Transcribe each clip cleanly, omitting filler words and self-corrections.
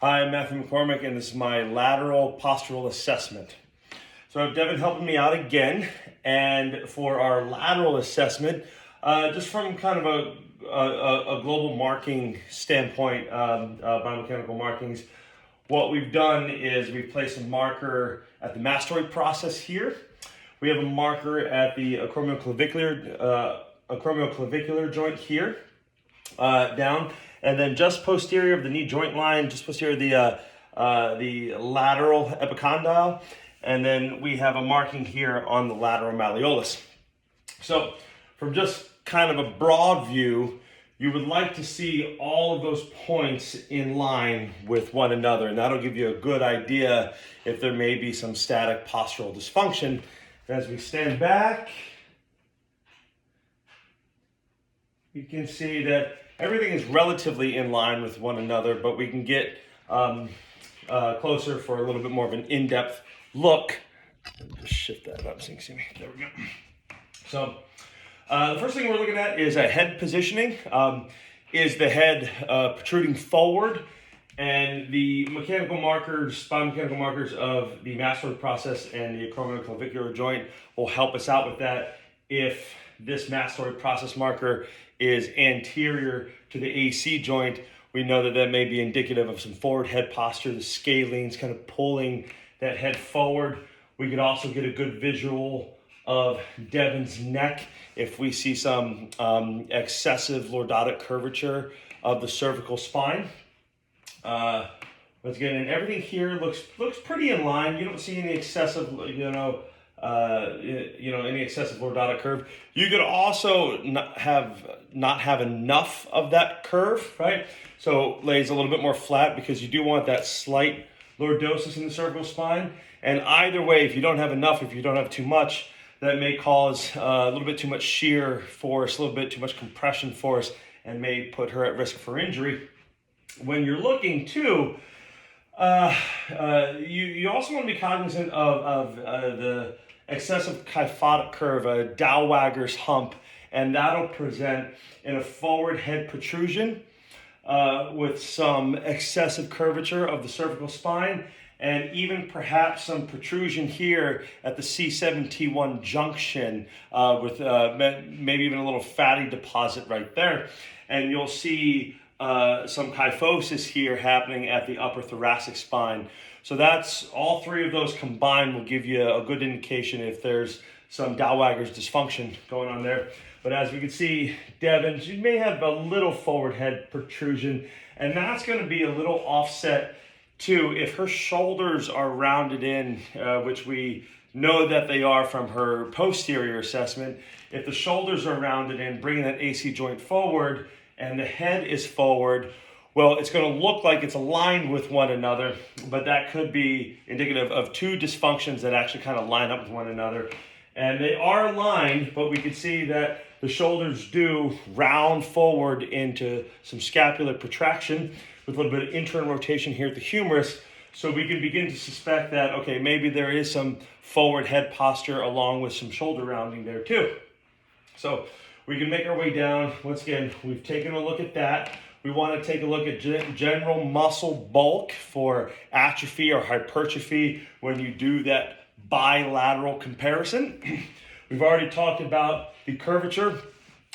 Hi, I'm Matthew McCormick, and this is my lateral postural assessment. So I have Devin helping me out again, and for our lateral assessment, just from kind of a global marking standpoint, biomechanical markings, what we've done is we've placed a marker at the mastoid process here. We have a marker at the acromioclavicular joint here, down. And then just posterior of the knee joint line, just posterior of the lateral epicondyle. And then we have a marking here on the lateral malleolus. So from just kind of a broad view, you would like to see all of those points in line with one another. And that'll give you a good idea if there may be some static postural dysfunction. As we stand back, you can see that everything is relatively in line with one another, but we can get closer for a little bit more of an in-depth look. Just shift that up so you can see me. There we go. So the first thing we're looking at is a head positioning. Is the head protruding forward? And the biomechanical markers of the mastoid process and the acromioclavicular joint will help us out with that. If this mastoid process marker is anterior to the AC joint, we know that may be indicative of some forward head posture. The scalene's kind of pulling that head forward. We could also get a good visual of Devin's neck if we see some excessive lordotic curvature of the cervical spine. Once again, and everything here looks pretty in line. You don't see any excessive, any excessive lordotic curve. You could also not have enough of that curve, right? So lays a little bit more flat because you do want that slight lordosis in the cervical spine. And either way, if you don't have enough, if you don't have too much, that may cause a little bit too much shear force, a little bit too much compression force, and may put her at risk for injury. When you're looking too, you also want to be cognizant of the excessive kyphotic curve, a Dowagger's hump, and that'll present in a forward head protrusion with some excessive curvature of the cervical spine, and even perhaps some protrusion here at the C7-T1 junction with maybe even a little fatty deposit right there. And you'll see some kyphosis here happening at the upper thoracic spine. So that's all three of those combined will give you a good indication if there's some Dowagger's dysfunction going on there. But as we can see, Devin, she may have a little forward head protrusion, and that's going to be a little offset too if her shoulders are rounded in, which we know that they are from her posterior assessment. If the shoulders are rounded in, bringing that AC joint forward, and the head is forward, well, it's going to look like it's aligned with one another, but that could be indicative of two dysfunctions that actually kind of line up with one another. And they are aligned, but we can see that the shoulders do round forward into some scapular protraction with a little bit of internal rotation here at the humerus. So we can begin to suspect that, okay, maybe there is some forward head posture along with some shoulder rounding there too. So we can make our way down. Once again, we've taken a look at that. We want to take a look at general muscle bulk for atrophy or hypertrophy when you do that bilateral comparison. We've already talked about the curvature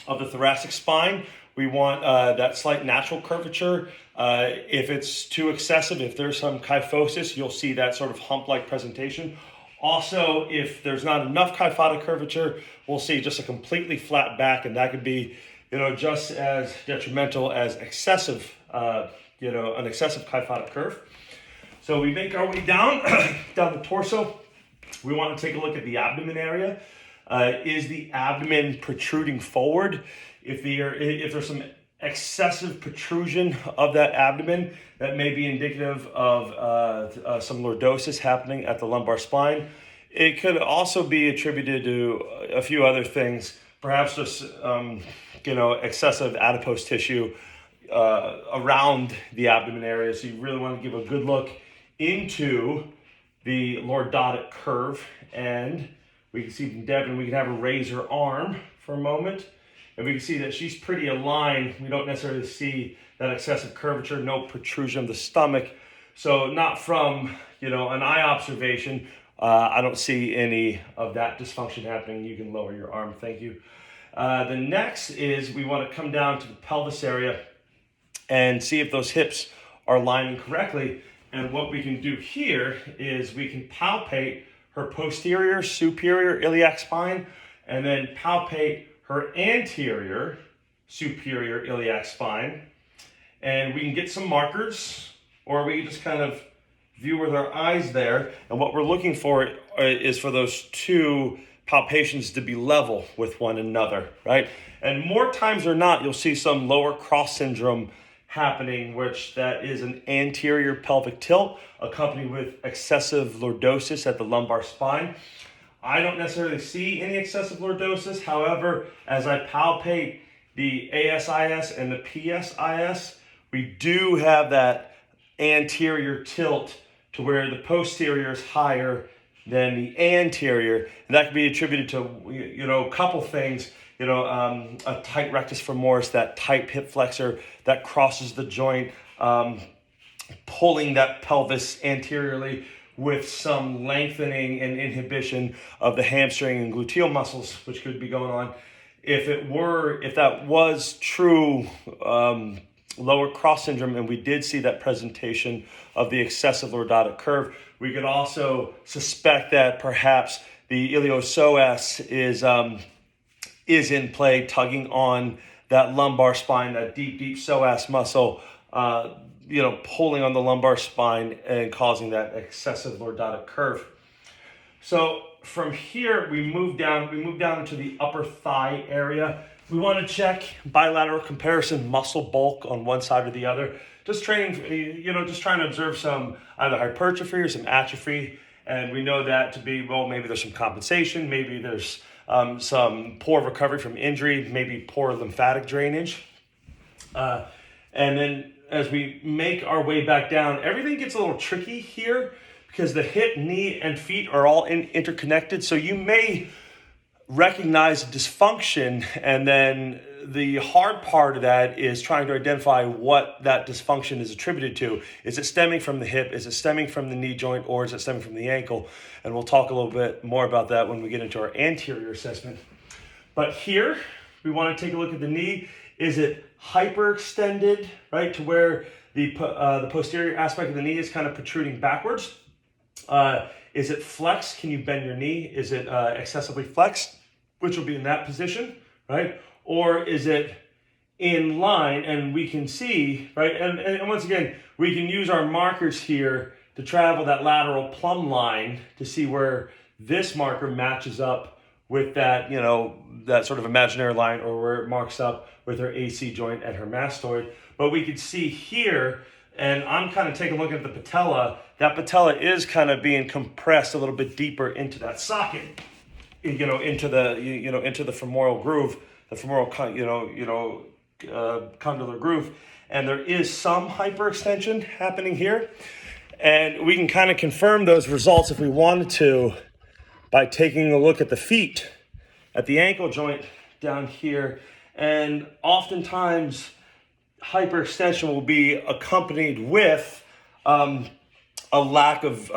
of the thoracic spine. We want that slight natural curvature. If it's too excessive, if there's some kyphosis, you'll see that sort of hump-like presentation. Also, if there's not enough kyphotic curvature, we'll see just a completely flat back, and that could be, just as detrimental as excessive, an excessive kyphotic curve. So we make our way down, down the torso. We want to take a look at the abdomen area. Is the abdomen protruding forward? If there's some excessive protrusion of that abdomen, that may be indicative of some lordosis happening at the lumbar spine. It could also be attributed to a few other things, perhaps just excessive adipose tissue around the abdomen area. So you really want to give a good look into the lordotic curve. And we can see from Devin, we can have her raise her arm for a moment, and we can see that she's pretty aligned. We don't necessarily see that excessive curvature, no protrusion of the stomach. So not from, an eye observation, I don't see any of that dysfunction happening. You can lower your arm, thank you. The next is we want to come down to the pelvis area and see if those hips are lining correctly. And what we can do here is we can palpate her posterior superior iliac spine and then palpate her anterior superior iliac spine. And we can get some markers, or we can just kind of view with our eyes there. And what we're looking for is for those two palpations to be level with one another, right? And more times than not, you'll see some lower cross syndrome happening, which that is an anterior pelvic tilt accompanied with excessive lordosis at the lumbar spine. I don't necessarily see any excessive lordosis. However, as I palpate the ASIS and the PSIS, we do have that anterior tilt to where the posterior is higher than the anterior. And that can be attributed to, a couple things. A tight rectus femoris, that tight hip flexor that crosses the joint, pulling that pelvis anteriorly with some lengthening and inhibition of the hamstring and gluteal muscles, which could be going on. If that was true lower cross syndrome, and we did see that presentation of the excessive lordotic curve, we could also suspect that perhaps the iliopsoas is in play, tugging on that lumbar spine, that deep psoas muscle, pulling on the lumbar spine and causing that excessive lordotic curve. So from here, we move down to the upper thigh area. We want to check bilateral comparison muscle bulk on one side or the other. Just trying to observe some either hypertrophy or some atrophy. And we know that to be, maybe there's some compensation, maybe there's some poor recovery from injury, maybe poor lymphatic drainage. And then as we make our way back down, everything gets a little tricky here because the hip, knee, and feet are all interconnected. So you may recognize dysfunction, and then the hard part of that is trying to identify what that dysfunction is attributed to. Is it stemming from the hip? Is it stemming from the knee joint? Or is it stemming from the ankle? And we'll talk a little bit more about that when we get into our anterior assessment. But here, we want to take a look at the knee. Is it hyperextended, right, to where the posterior aspect of the knee is kind of protruding backwards? Is it flexed? Can you bend your knee? Is it excessively flexed, which will be in that position, right? Or is it in line? And we can see, right? And once again, we can use our markers here to travel that lateral plumb line to see where this marker matches up with that, that sort of imaginary line, or where it marks up with her AC joint and her mastoid. But we could see here, and I'm kind of taking a look at the patella. That patella is kind of being compressed a little bit deeper into that socket, into the femoral groove, the femoral, condylar groove. And there is some hyperextension happening here. And we can kind of confirm those results if we wanted to by taking a look at the feet, at the ankle joint down here. And oftentimes, hyperextension will be accompanied with a lack of,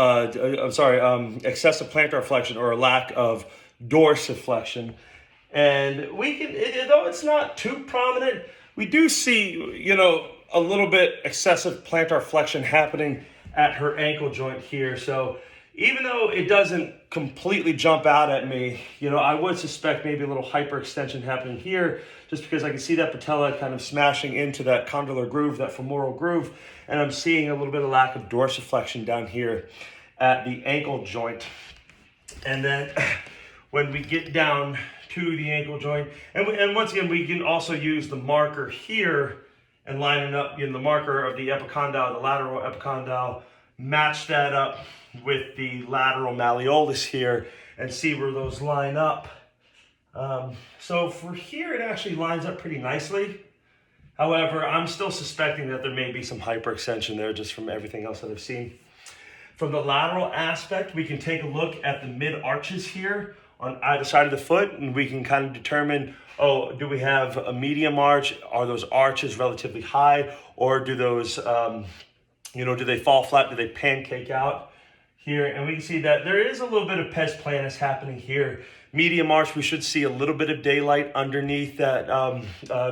excessive plantar flexion, or a lack of dorsiflexion. And we can, though it's not too prominent, we do see, a little bit excessive plantar flexion happening at her ankle joint here. So even though it doesn't completely jump out at me, I would suspect maybe a little hyperextension happening here, just because I can see that patella kind of smashing into that condylar groove, that femoral groove, and I'm seeing a little bit of lack of dorsiflexion down here at the ankle joint. And then when we get down to the ankle joint, and once again, we can also use the marker here and line it up, the marker of the epicondyle, the lateral epicondyle, match that up with the lateral malleolus here and see where those line up. So for here, it actually lines up pretty nicely. However, I'm still suspecting that there may be some hyperextension there just from everything else that I've seen. From the lateral aspect, we can take a look at the mid arches here on either side of the foot, and we can kind of determine, do we have a medium arch? Are those arches relatively high, or do those You know, do they fall flat? Do they pancake out here? And we can see that there is a little bit of pes planus happening here. Medium arch, we should see a little bit of daylight underneath that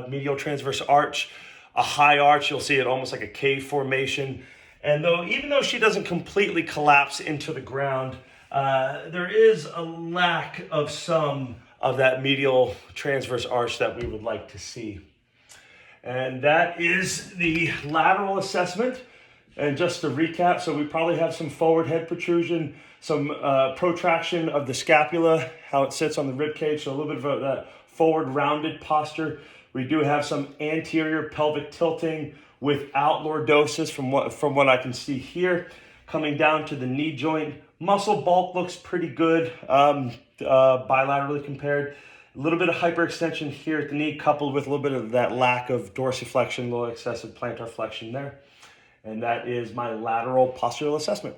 medial transverse arch. A high arch, you'll see it almost like a cave formation. And even though she doesn't completely collapse into the ground, there is a lack of some of that medial transverse arch that we would like to see. And that is the lateral assessment. And just to recap, so we probably have some forward head protrusion, some protraction of the scapula, how it sits on the rib cage, so a little bit of that forward rounded posture. We do have some anterior pelvic tilting without lordosis from what I can see here. Coming down to the knee joint, muscle bulk looks pretty good bilaterally compared. A little bit of hyperextension here at the knee, coupled with a little bit of that lack of dorsiflexion, a little excessive plantar flexion there. And that is my lateral postural assessment.